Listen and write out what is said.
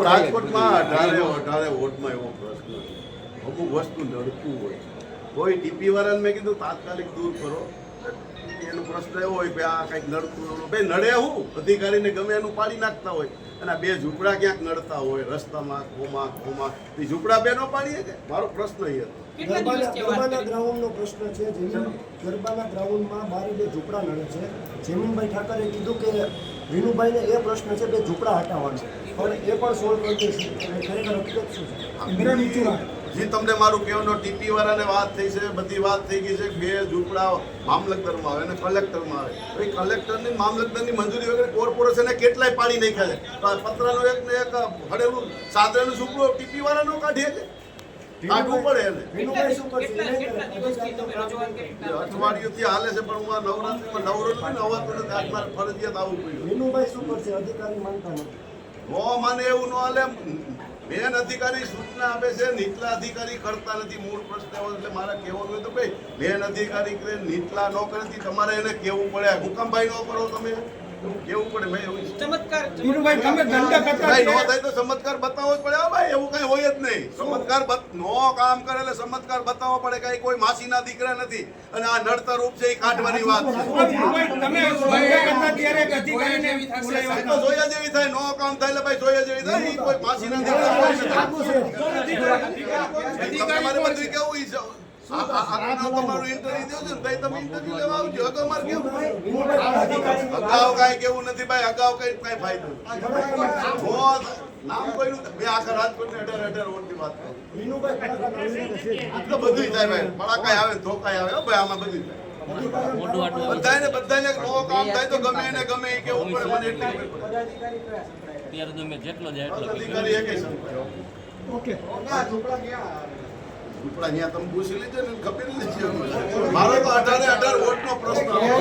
રાજકોટમાં 18 વોર્ડમાં એવો પ્રશ્ન અમુક વસ્તુ નડતું હોય, કોઈ ટીપી વાળાને મેં કીધું તાત્કાલિક દૂર કરો. એનો પ્રશ્ન એવો હોય કે આ કંઈક નડતું ભાઈ નડે હું અધિકારીને ગમે એનું પાડી નાખતા હોય અને આ બે ઝૂંપડા ક્યાંક નડતા હોય રસ્તામાં ખોમાં એ ઝૂંપડા બે નો પાડીએ કે મારો પ્રશ્ન એ હતો. ગરબાના ગ્રાઉન્ડનો પ્રશ્ન છે. ગરબાના ગ્રાઉન્ડમાં મારી બે ઝૂંપડા નડે છે. જમીનભાઈ ઠાકરે કીધું કે વિનુભાઈને એ પ્રશ્ન છે બે ઝૂંપડા હટાવવાના પણ એ પણ સોલ્વ કરી દેશે. ખરેખર હકીકત શું છે? જે તમને મારું કહેવાનો ટીપી વાળાને વાત થઈ છે, બધી વાત થઈ ગઈ છે. બે ઝૂંપડા મામલતદારમાં આવે અને કલેક્ટરમાં આવે. એ કલેક્ટરની મામલતદારની મંજૂરી વગર કોર્પોરેશને કેટલાય પાડી નાખ્યા છે. પતરાનો એક ને એક હડેલું સાદરાનું ઝૂંપડું ટીપી વાળા નો કાઢીએ કે કાઢવું પડે એને. અઠવાડિયુંથી હાલે છે પણ હું આ નવરાત્રીમાં નવરો નથી ને અવાતું નથી. આજ મારે ફરજિયાત આવવું પડ્યું. વિનુભાઈ શું કરશે? અધિકારી માનતા નથી. નો માને એવું ન હાલે. મેન અધિકારી સૂચના આપે છે, નીચલા અધિકારી કરતા નથી. મૂળ પ્રશ્ન એવો એટલે મારે કહેવાનું હોય તો ભાઈ મેન અધિકારી કરે, નીચલા ન કરે તમારે એને કહેવું પડે. હુકમભાઈ ન કરો તમે કેવું પડે ભાઈ. એવું ચમત્કાર ભાઈ નો થાય તો ચમત્કાર બતાવવો જ પડે. ભાઈ એવું કઈ હોય જ નહીં. ચમત્કાર નો કામ કરે એટલે ચમત્કાર બતાવવો પડે. કઈ કોઈ માસીના દીકરા નથી અને આ નડતર રૂપ છે એ કાઢવાની વાત છે. જોયા જેવી થાય નો કામ થાય એટલે ભાઈ જોયા જેવી થાય. કોઈ માસીના દીકરા તમારે બધું કેવું તમારું ઇન્ટરવ્યુ દો છો ને તમે ઇન્ટરવ્યુ લેવા આવજો. અગાઉ મારે કેવું અગાઉ કઈ કેવું નથી ભાઈ. અગાઉ કઈ ફાયદો નામ કોઈ બે આખા રાજકોટ ને 18 વોટની વાત કરું. બધું થાય ભાઈ. પડાકાય આવે ધોકાય આવે ભાઈ. આમાં બધું થાય. બધાને નો કામ થાય તો ગમે એને ગમે એ કેવું પડે. મને એટલી અધિકારી એક ઓકે ઝૂંપડા ત્યાં તમે પૂછી લેજો ને ખબર નથી. મારો તો 18 વોટનો પ્રશ્ન